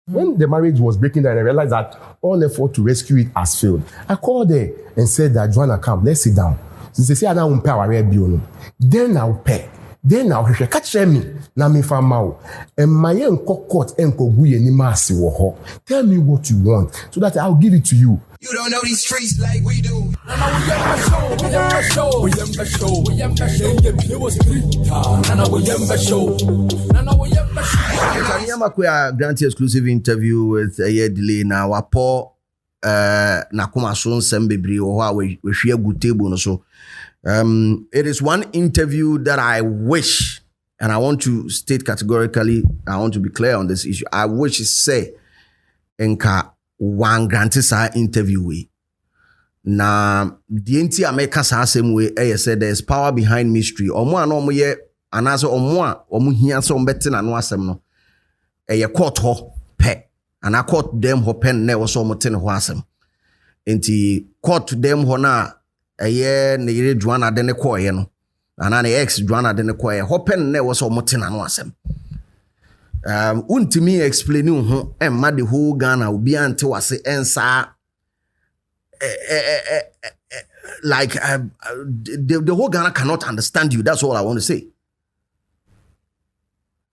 When the marriage was breaking down, I realized that all effort to rescue it has failed. I called her and said that, Joanna, come, let's sit down. Since they say I don't pay our bill, then I'll pay. Then I'll catch me. Na me fa mau. And my court and koguye ni masi woho. Tell me what you want so that I'll give it to you. You don't know these streets like we do. Nii Quaye grant exclusive interview with a year delay now. Wapo nakuma so nsem bebre wo ho a we hwe agu table no so. It is one interview that I wish, and I want to state categorically, I want to be clear on this issue. I wish say enka one granted sa interview we. Na the enti America sa same way said there's power behind mystery. Omo an omo ye anaso omo a omo hia so mbete na no asem no. Ye court ho pe. And I court them ho pen na wo so omo te ne ho asem. Enti court them ho na ne yire Joanna de ne Quaye no. Ana ne ex Joanna de ne Quaye ho pen na wo so omo te na no asem. Untimi explain ho emma the whole Ghana obi ante wase ensa like the whole Ghana cannot understand you. That's all I want to say.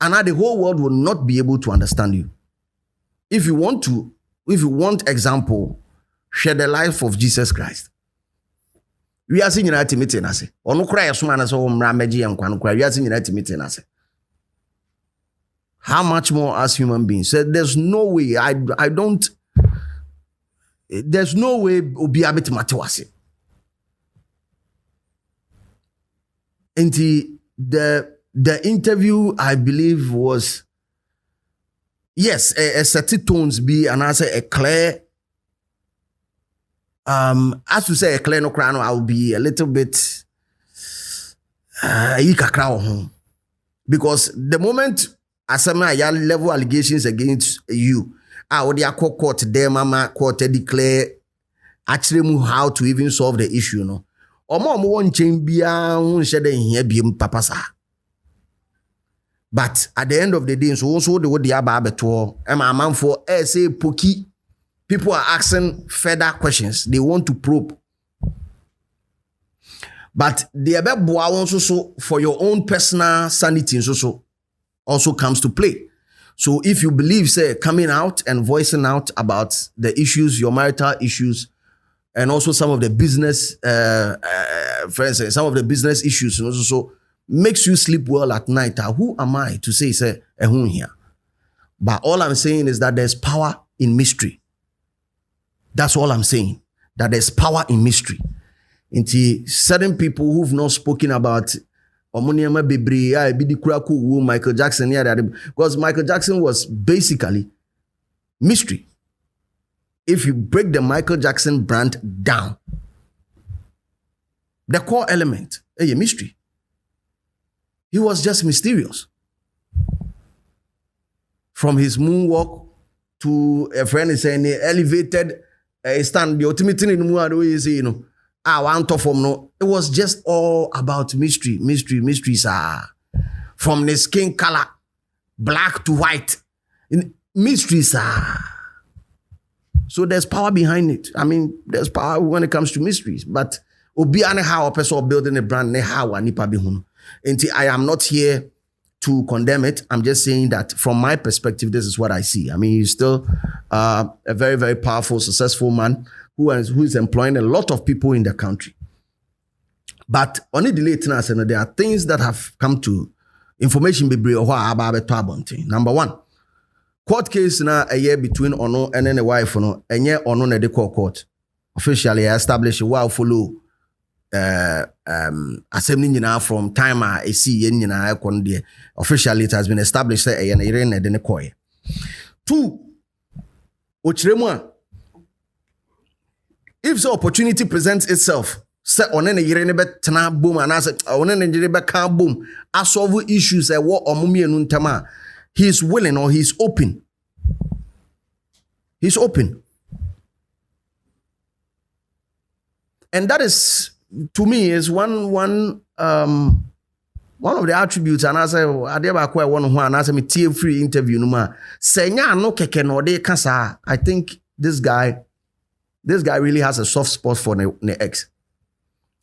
And the whole world will not be able to understand you. If you want example, share the life of Jesus Christ. We are seeing United meeting ase. Onu kura yesuma na so mra meji yankwa no kura. We are seeing United meeting ase. How much more as human beings? So there's no way. There's no way obi abet matewase. And the interview, I believe, was yes, a certain tones be and answer a clear. As to say a clear no crown, I'll be a little bit because the moment Asama ya level allegations against you, would ya court there, mama court declare actually how to even solve the issue, no? Or more one chambia won't shed in here be papasa. But at the end of the day, so also the word the ababeto, and my man for say pokey, people are asking further questions. They want to probe. But the abeboa also for your own personal sanity also comes to play. So if you believe, say, coming out and voicing out about the issues, your marital issues, and also some of the business, for instance, some of the business issues, and also so makes you sleep well at night. Who am I to say, who here? But all I'm saying is that there's power in mystery. That's all I'm saying. That there's power in mystery. Into certain people who've not spoken about Michael Jackson, because Michael Jackson was basically mystery. If you break the Michael Jackson brand down, the core element, a mystery. He was just mysterious. From his moonwalk to a friend is saying elevated stand, the ultimate thing in the it was just all about mystery, sir. From the skin color, black to white, mystery, sir. So there's power behind it. I mean, there's power when it comes to mysteries. But obi ane how a person building a brand ne how anipa bihunu. I am not here to condemn it. I'm just saying that from my perspective, this is what I see. I mean, he's still a very, very powerful, successful man who is employing a lot of people in the country. But only delay there are things that have come to information be Number one, court case na a year between Ono and then a wife no enye Ono na de court. Officially established while follow assembly nyina from time I see yen nyina ekon there. Officially it has been established say na ire na de ne Quaye. Two, ochiremu if the opportunity presents itself, say on any yere be tena boom and as on any yere be can boom, as solve issues e wo omumi enu ntama, he is willing or he's open. He's open. And that is, to me, is one one of the attributes, and I say, I never quite one who and I say me tea free interview no ma. Say no keke no de kasa. I think this guy really has a soft spot for the ex.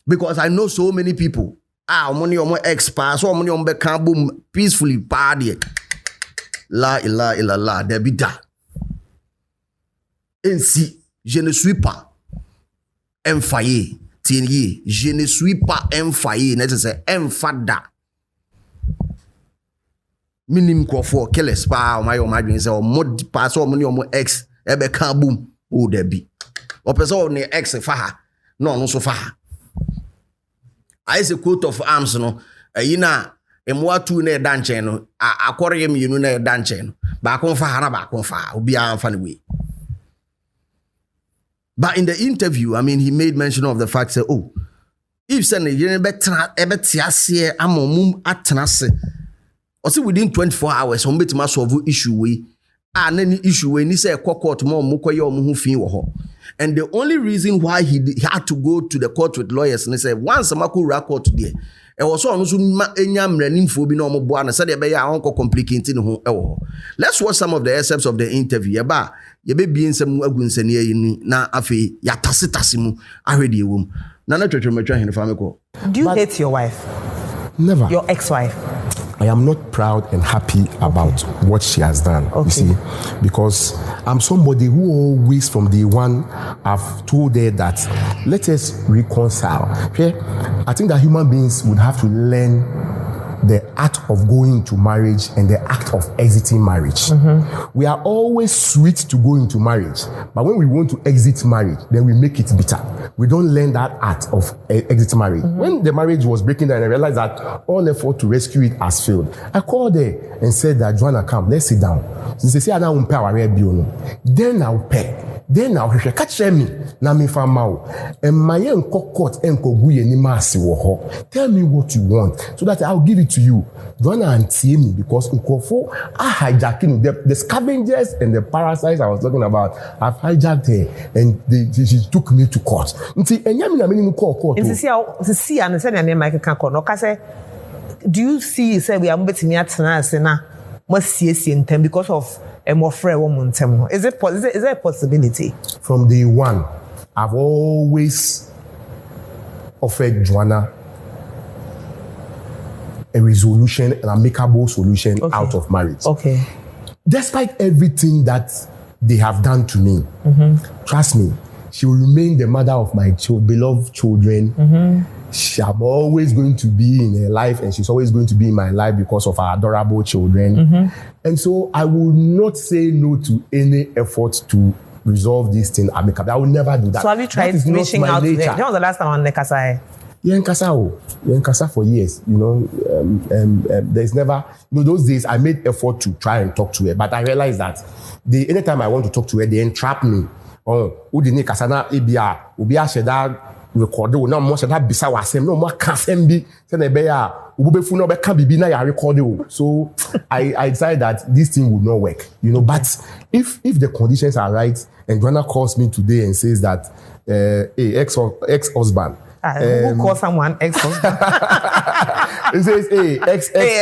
Because I know so many people. Money on my ex pass, or money on back boom peacefully party. La ila ila la debida. Ainsi, je ne suis pas un failli. Tienye, je ne suis pas un failli. Nécessaire, un fada. Minim for kele spa or my say or mod pass or money or more ex ebe can boom oh there be or person ne ex faha no so faha. I say coat of arms no yina emwa tu na danche no akore yem yinu na danche no ba kon faha na ba kon faha obi an fa we. But in the interview, I mean, he made mention of the fact that if say you better ebe tiase amomum atenase. Also within 24 hours, on bet solve issue we and any issue when he say court more mukoyo mu fin wo ho. And the only reason why he had to go to the court with lawyers and he said once Samako record there, it was on so enya mranim fo bi na omo boa na said e be ya onko complicating ho e wo. Let's watch some of the excerpts of the interview. Yeba ye be bi nsam agunsani yi na afi ya tasitase mu ahwede ewom. Na na twetwemetwa hen fa me ko. Do you hate your wife? Never. Your ex-wife? I am not proud and happy about what she has done, you see, because I'm somebody who always from day one I've told her that let us reconcile. Okay? I think that human beings would have to learn the act of going into marriage and the act of exiting marriage. We are always sweet to go into marriage, but when we want to exit marriage, then we make it bitter. We don't learn that act of exit marriage. When the marriage was breaking down, I realized that all effort to rescue it has failed. I called her and said that Joanna, come, let's sit down. Since they say I don't pay our then I'll pay. Then I'll catch me. Na me famao. And my court and koguye ni masi wo. Tell me what you want so that I'll give it to you. Joanna and me because Nkofo are hijacking the scavengers and the parasites I was talking about. I've hijacked her and she took me to court. Do you see say we are betting because of a more fair woman? Is there a possibility? From day one, I've always offered Joanna a resolution, an amicable solution out of marriage. Okay. Despite everything that they have done to me, trust me, she will remain the mother of my beloved children. I'm always going to be in her life and she's always going to be in my life because of our adorable children. And so I will not say no to any effort to resolve this thing amicably. I will never do that. So have you tried reaching out to them? When was the last time on Nekasa? Yeah, in Kasa for years, you know, there's never, you know, those days I made effort to try and talk to her, but I realized that anytime I want to talk to her, they entrap me. Udini Kasana Ibia, Ubia Sheda record, no more Sheda Bisa Wasem, no more Kasembi, Senebeya, Ubefu no Beka Bibina ya record. So I decided that this thing would not work, you know, but if the conditions are right, and Joanna calls me today and says that, hey, ex-husband, who calls someone ex-husband? It says, hey,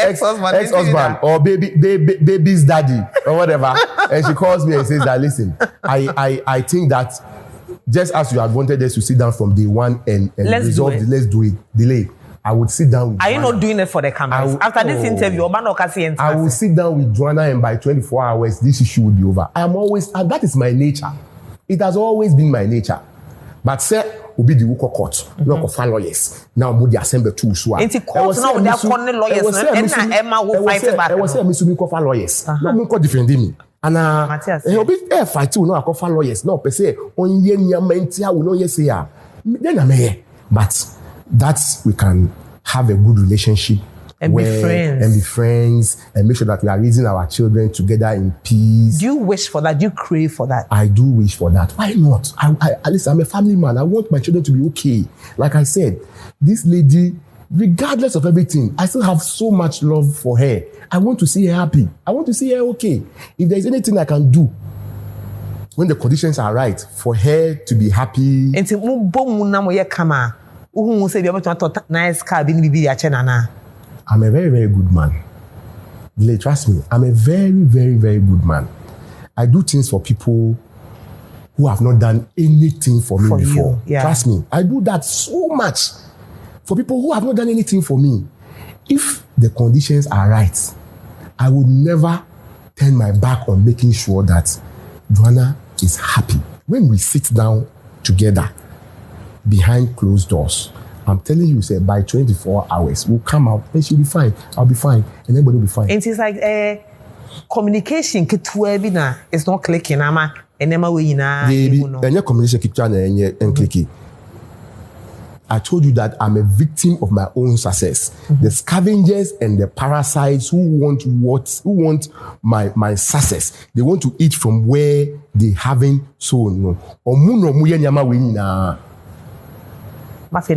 ex-husband, or baby's daddy, or whatever. And she calls me and says that, listen, I think that just as you had wanted us to sit down from day one and resolve it, let's do it, delay. I would sit down with Are Joanna. You not doing it for the cameras? After this interview, I will sit down with Joanna and by 24 hours, this issue will be over. I am always, and that is my nature. It has always been my nature. But sir, will be the Wuko court, not of lawyers. Now, would assemble two so. It's a court now, they are calling lawyers. And Emma will fight back. I was saying, Miss Miko lawyers. No, Miko defending me. And he'll be fight to no a lawyers. No, per se, on Yenya Mentia will know yes, yeah. Then I'm here. But that's we can have a good relationship. And be friends and make sure that we are raising our children together in peace. Do you wish for that? Do you crave for that? I do wish for that. Why not? At least I'm a family man. I want my children to be okay. Like I said, this lady, regardless of everything, I still have so much love for her. I want to see her happy. I want to see her okay. If there's anything I can do when the conditions are right for her to be happy. I'm a very, very good man. Trust me, I'm a very, very, very good man. I do things for people who have not done anything for me before. Yeah. Trust me, I do that so much for people who have not done anything for me. If the conditions are right, I would never turn my back on making sure that Joanna is happy. When we sit down together behind closed doors, I'm telling you, say by 24 hours, we'll come out and she'll be fine. I'll be fine, and everybody will be fine. It is like communication. It's not clicking. Clicky. I told you that I'm a victim of my own success. The scavengers and the parasites who want my success. They want to eat from where they haven't sown. No. Like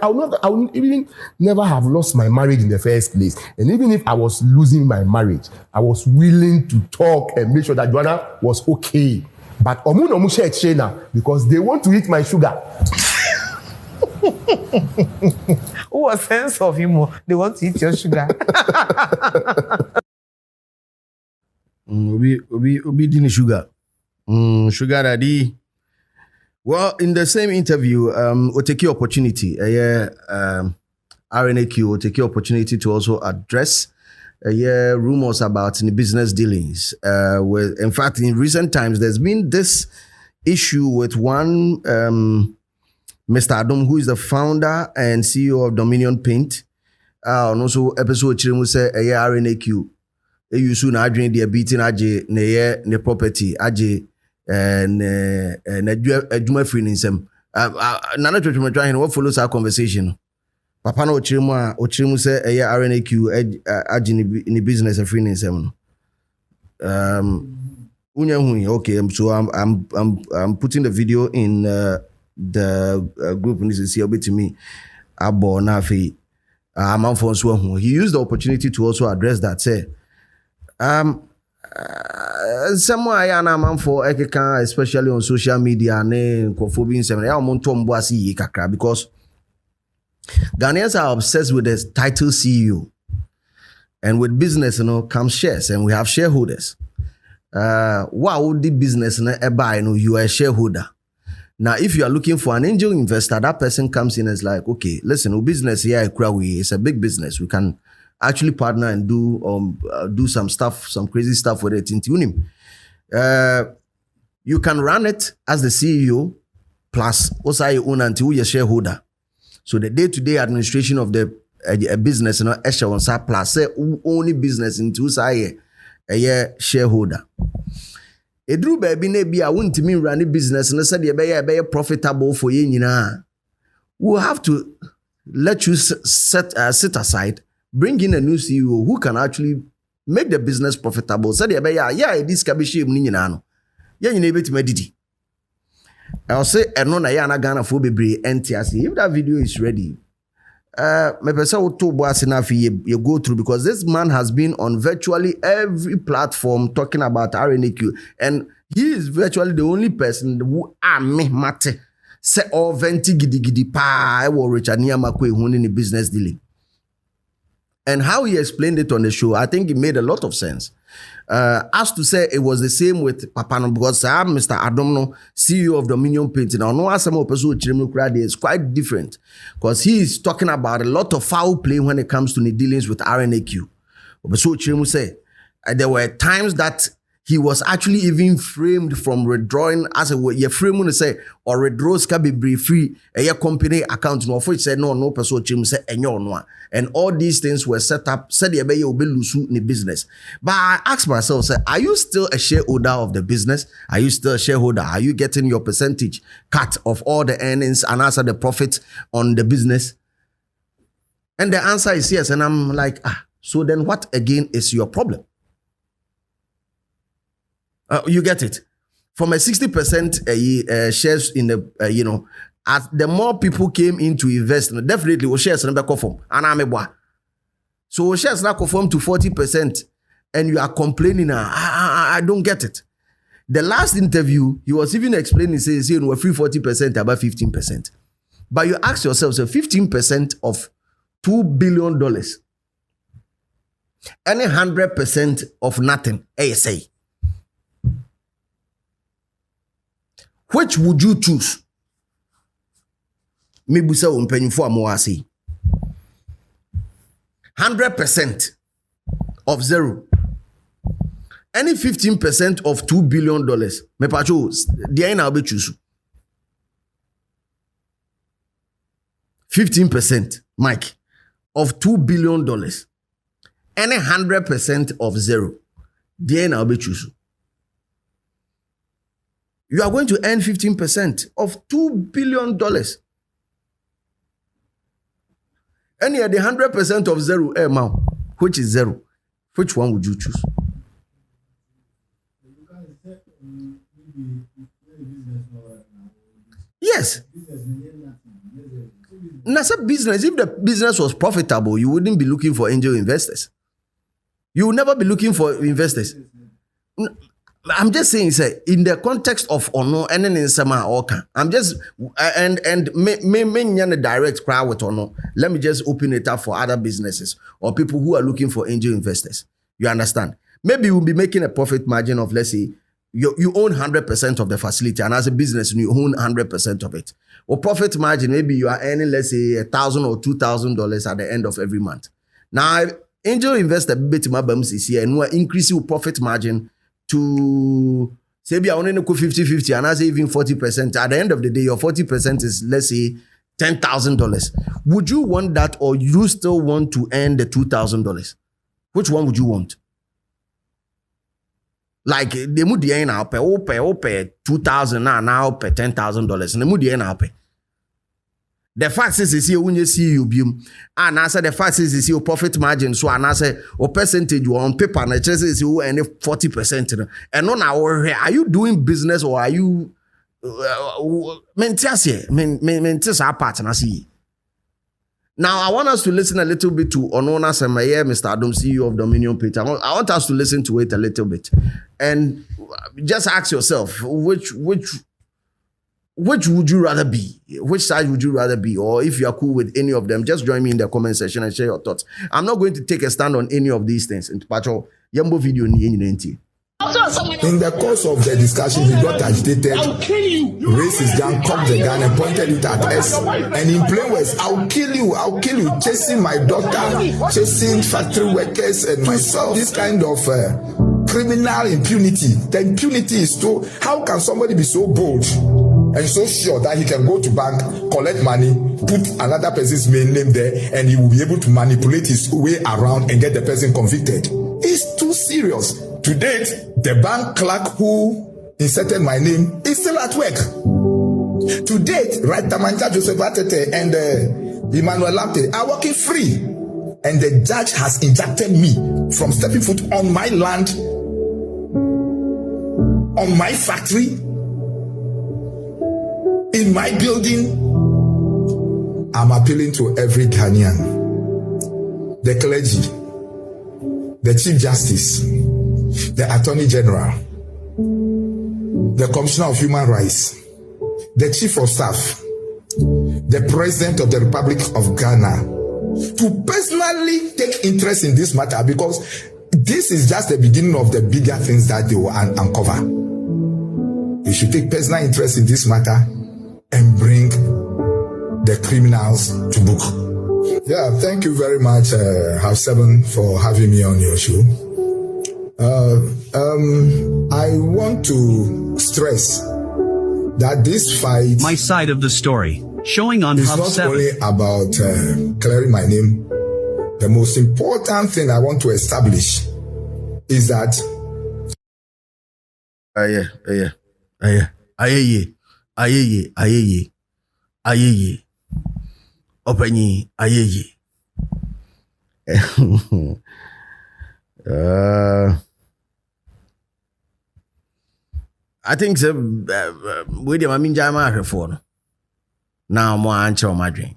I will even never have lost my marriage in the first place. And even if I was losing my marriage, I was willing to talk and make sure that Joanna was okay. But because they want to eat my sugar. What sense of humor? They want to eat your sugar. Obi dini sugar. Sugar daddy. Well, in the same interview, we'll take your opportunity. RNAQ will take your opportunity to also address rumors about the business dealings. In fact, in recent times, there's been this issue with one Mr. Adam, who is the founder and CEO of Dominion Paint. And also, episode chimu say RNAQ. You soon adwene the beating aje ne property aje na adwuma free nsem. Nana twetwe twa what follows our conversation. Papa na ochirimu say RNAQ aje ni business free nsem no. Okay, so I'm putting the video in the group and this is here to me. Abo na fe amanfo nso hu. He used the opportunity to also address that say someone I am for ekeka, especially on social media ne nkofobin sem ya omonto mbo asi kakra, because Ghanaians are obsessed with the title CEO, and with business comes shares, and we have shareholders. What would the business buy? You are a shareholder. Now, if you are looking for an angel investor, that person comes in and is like, okay, listen, business here it's a big business. We can actually partner and do some stuff, some crazy stuff with it. You can run it as the CEO plus also you own until you're a shareholder. So the day-to-day administration of the business, plus say only business into say a shareholder. Edru baby ne bia wontimi run business and said be profitable for you. We'll have to let you sit aside. Bring in a new CEO who can actually make the business profitable. Said this can be shame ni nyina no. Ya nyina beti medidi. I'll say eno na ya na Ghana for bebre NTS. If that video is ready, me pesa to boase na fi you go through, because this man has been on virtually every platform talking about RNAQ, and he is virtually the only person who mate say all venti gidi pa I will Richard Nii Quaye who in the business dealing. And how he explained it on the show, I think it made a lot of sense. As to say, it was the same with Papano, because I'm Mr. Adomno, CEO of Dominion Paint. Now, no some episode is quite different, because he is talking about a lot of foul play when it comes to the dealings with RNAQ. So Chirimu say there were times that he was actually even framed from withdrawing as a way. You frame when say or withdraws can be free a company account. No, for it said no person Chirimu say no. And all these things were set up, said you will be losing in the business. But I asked myself, say, are you still a shareholder of the business? Are you still a shareholder? Are you getting your percentage cut of all the earnings and also the profit on the business? And the answer is yes. And I'm like, so then what again is your problem? You get it? From a 60% shares in the, as the more people came in to invest, definitely we shares and back off from. So shares now conform to 40%, and you are complaining. I don't get it. The last interview, he was even explaining, says, we're free 40%, about 15%. But you ask yourself, so 15% of $2 billion, any 100% of nothing, say. Which would you choose? Maybe say umpenyu for more say 100% of zero. Any 15% of $2 billion. Me pacho, the na be choose. 15%, Mike, of $2 billion. Any 100% of zero. The na be choose. You are going to earn 15% of $2 billion. And the 100% of zero, which is zero. Which one would you choose? Yes. That's a business. If the business was profitable, you wouldn't be looking for angel investors. You will never be looking for investors. I'm just saying, say, in the context of honor and in sama oka. I'm just and me direct crowd with honor. Let me just open it up for other businesses or people who are looking for angel investors. You understand? Maybe you'll be making a profit margin of, let's say, you own 100% of the facility, and as a business, you own 100% of it. Or profit margin, maybe you are earning, let's say, $1,000 or $2,000 at the end of every month. Now, angel investor bit my bums is here and we're increasing your profit margin to say be only 50-50 and as even 40%. At the end of the day, your 40% is, let's say, $10,000. Would you want that, or you still want to earn the $2,000? Which one would you want? Like they would the now pay $2,000 now pay $10,000 and they would the now pay. The fact is here when you see you beam and answer the fact is your profit margin, so and answer or percentage you on paper and it says you earn 40%. And no now are you doing business or are you partner see? Now, I want us to listen a little bit to Onona Semaye, Mr. Adam, CEO of Dominion Peter. I want us to listen to it a little bit. And just ask yourself, which would you rather be? Which side would you rather be? Or if you are cool with any of them, just join me in the comment section and share your thoughts. I'm not going to take a stand on any of these things. In Pacho, Yambo video ni. In the course of the discussion, he got agitated, raised his gun, cocked the gun, and pointed it at us. And in plain words, I'll kill you, chasing my daughter, chasing factory workers and myself. This kind of criminal impunity. The impunity is so. How can somebody be so bold and so sure that he can go to bank, collect money, put another person's main name there, and he will be able to manipulate his way around and get the person convicted? It's too serious. To date, the bank clerk who inserted my name is still at work. To date, right, Tamanja Joseph Atete and Emmanuel Lamte are working free. And the judge has ejected me from stepping foot on my land, on my factory, in my building. I'm appealing to every Ghanaian, the clergy, the Chief Justice, the Attorney General, the Commissioner of Human Rights, the Chief of Staff, the President of the Republic of Ghana, to personally take interest in this matter, because this is just the beginning of the bigger things that they will uncover. You should take personal interest in this matter and bring the criminals to book. Yeah, thank you very much, House 7, for having me on your show. I want to stress that this fight, my side of the story, showing on is Hub not 7. only about clearing my name. The most important thing I want to establish is that Openyi ayeye. I think we the mamin jama reform. Now more answer my dream.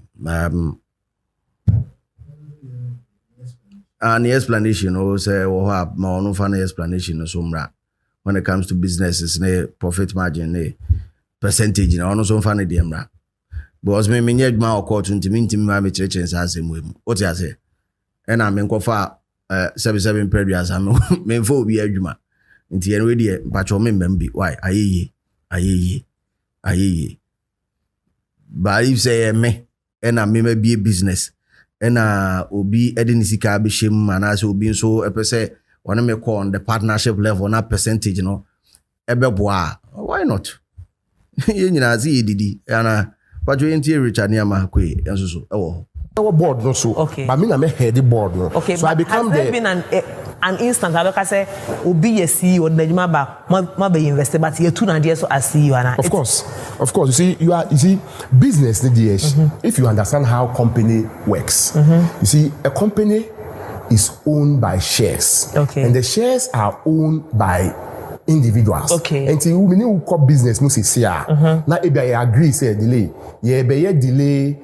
And the explanation say have no funny explanation when it comes to businesses, profit margin, percentage, no so funny. because me nyɛ adwuma ɔkɔ to ntimi ma me kyerɛkyerɛ nsa asɛm mu what you say ɛna me nkɔfa 77 previous me mfo obi adwuma nti yɛn we deɛ mpacho me mbambi why ayeye but if say me ɛna me ma be business ɛna obi ɛde ne sika abɛhyɛm anaasɛ obi nso ɛpɛ sɛ ɔne me call on the partnership level na percentage no ɛbɛboa why not yɛn nyinaa sɛ yɛdidi ɛna mpacho yɛntie Richard Nii Quaye nso so ɛwɔ our board no so but me na me head the board no so I become has there been an instance I can say obi ye CEO na djuma ba ma be invest but you two na there so as CEO na of course you see business if you understand how company works you see a company is owned by shares and the shares are owned by individuals until we need to business no say na e be I agree say delay delay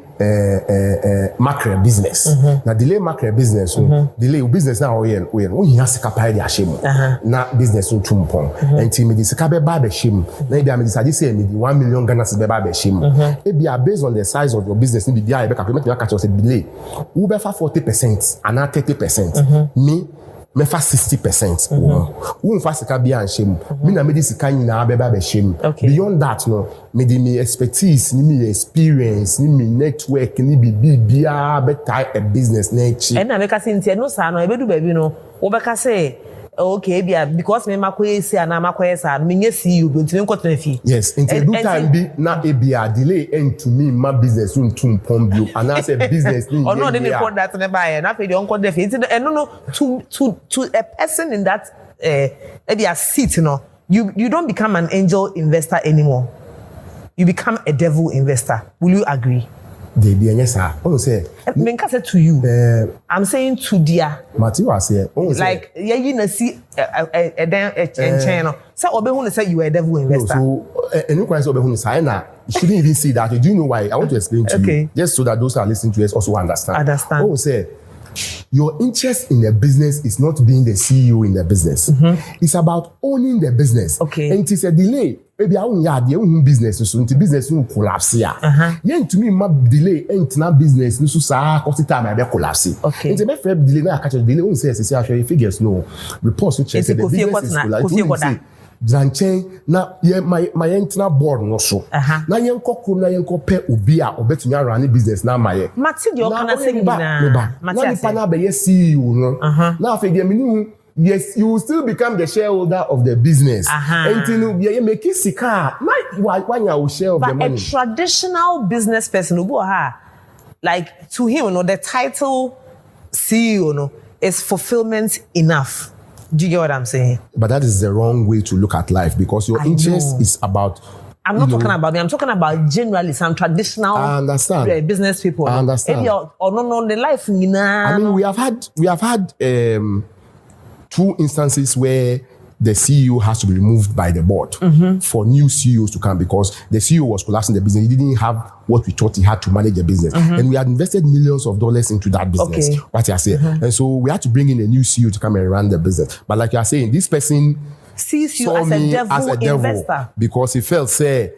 macro business na delay macro business delay business na we has to capture the ashim na business no tumpon enti me dis ka be ba be shim na e be me decide say me 1 million Ghana cedis be ba be shim e be based on the size of your business ni be there be calculate me catch us delay we be for 40% and 30% me fa 60% who fa sika bia anhyem me na me di sika nyina beba be hyem beyond that no me di me expertise ni me experience ni me network ni bia better a business na echi and na me ka say ntia no sa no e bedu ba bi no wo be ka say okay bia because me makoye say na makoye sa me nye CEO bi ntimi nkotena fi yes until do time be na e bia delay end to me my business un tum pom bio and I say business ni no dey report that na buy na fe dey onko dey fi no to a person in that their seat no you don't become an angel investor anymore, you become a devil investor. Will you agree? They be yes sir. Say me can say to you I'm saying to dia Matthew say like you na see channel say obehu say you are a devil investor. No, so any question obehu say na you shouldn't even see that. Do you know why? I want to explain to you just so that those who are listening to us also understand. Say your interest in the business is not being the CEO in the business. It's about owning the business. And it is a delay. Maybe I own your business, so the business will collapse. Yeah, to me, my delay ain't not business. No, so sa cost time I be collapse. And the my friend delay na catch delay. On say actually figures no reports which say the business is collapse. Zanchen na ye my entire board no so na ye nkokrom na ye nkope obi a obetumi run business na maye mati de o kana say na mati na pa na be ye CEO no na afi de me yes you will still become the shareholder of the business until you make sika why you share of the money. A traditional business person obo ha like to him the title CEO is fulfillment enough. Do you get what I'm saying? But that is the wrong way to look at life because your interest is about. I'm not talking about me. I'm talking about generally some traditional business people. I understand. Or no, the life. I mean, we have had 2 instances where the CEO has to be removed by the board for new CEOs to come because the CEO was collapsing the business. He didn't have what we thought he had to manage the business. And we had invested millions of dollars into that business. What you are saying. And so we had to bring in a new CEO to come and run the business. But like you are saying, this person sees you as a devil investor. Because he felt, say,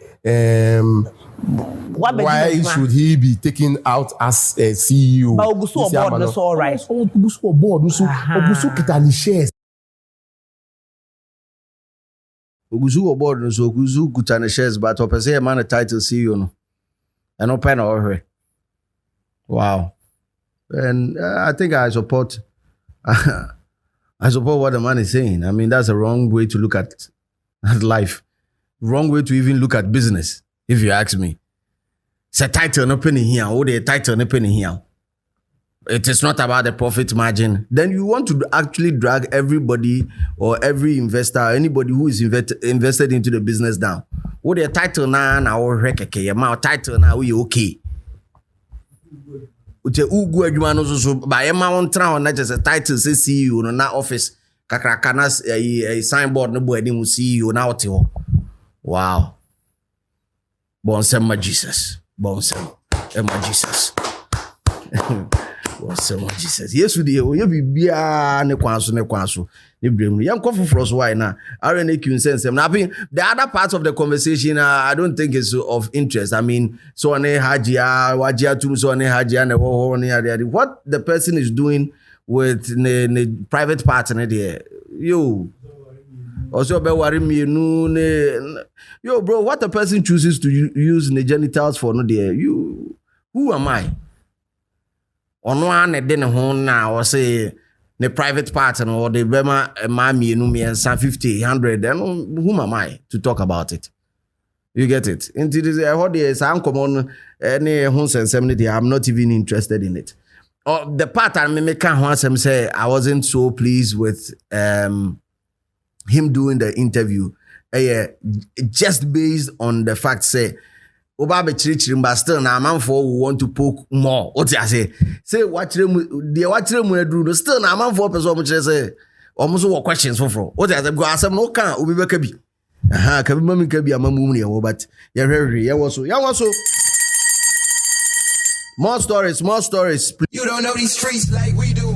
why should he be taken out as a CEO? But Ogusu board is all right. Ogusu board, Ogusu kitali shares. Ogusu board no so Ogusu kutane shares but opese man a title CEO no. And open or wow. And I think I support what the man is saying. I mean that's a wrong way to look at life. Wrong way to even look at business if you ask me. It's a title no penny here or the title no penny here. It is not about the profit margin. Then you want to actually drag everybody or every investor, or anybody who is invested into the business down. What the title now or rekeke, my title now we okay. Uche ugu adwuma no so ba e ma won tra on na just a title say CEO no na office kakraka na signboard no bo anim CEO na wote ho. Wow. Bonsem ma Jesus. Bonsem ma Jesus. Bonsem ma Jesus. Yesu de o ye bibia ne kwanso. why now? RNAQ sense. I mean, the other parts of the conversation, I don't think is of interest. I mean, so what the person is doing with the private partner there, also be worry me yo bro, what the person chooses to use the genitals for no there, who am I? On one then home now or say the private partner or the bema mommy no me and 50 100, then whom am I to talk about it? You get it? Into this I heard there some common any home sensibility. I'm not even interested in it. Or the part I make him say I wasn't so pleased with him doing the interview, just based on the fact say Obabe chirichirim, but still na man for want to poke more. What I say watch them do still na man for person which say almost what questions for what I say go ask no can obi be kabi kabi mami kabi amamu ni but ya was so more stories You don't know these streets like we do.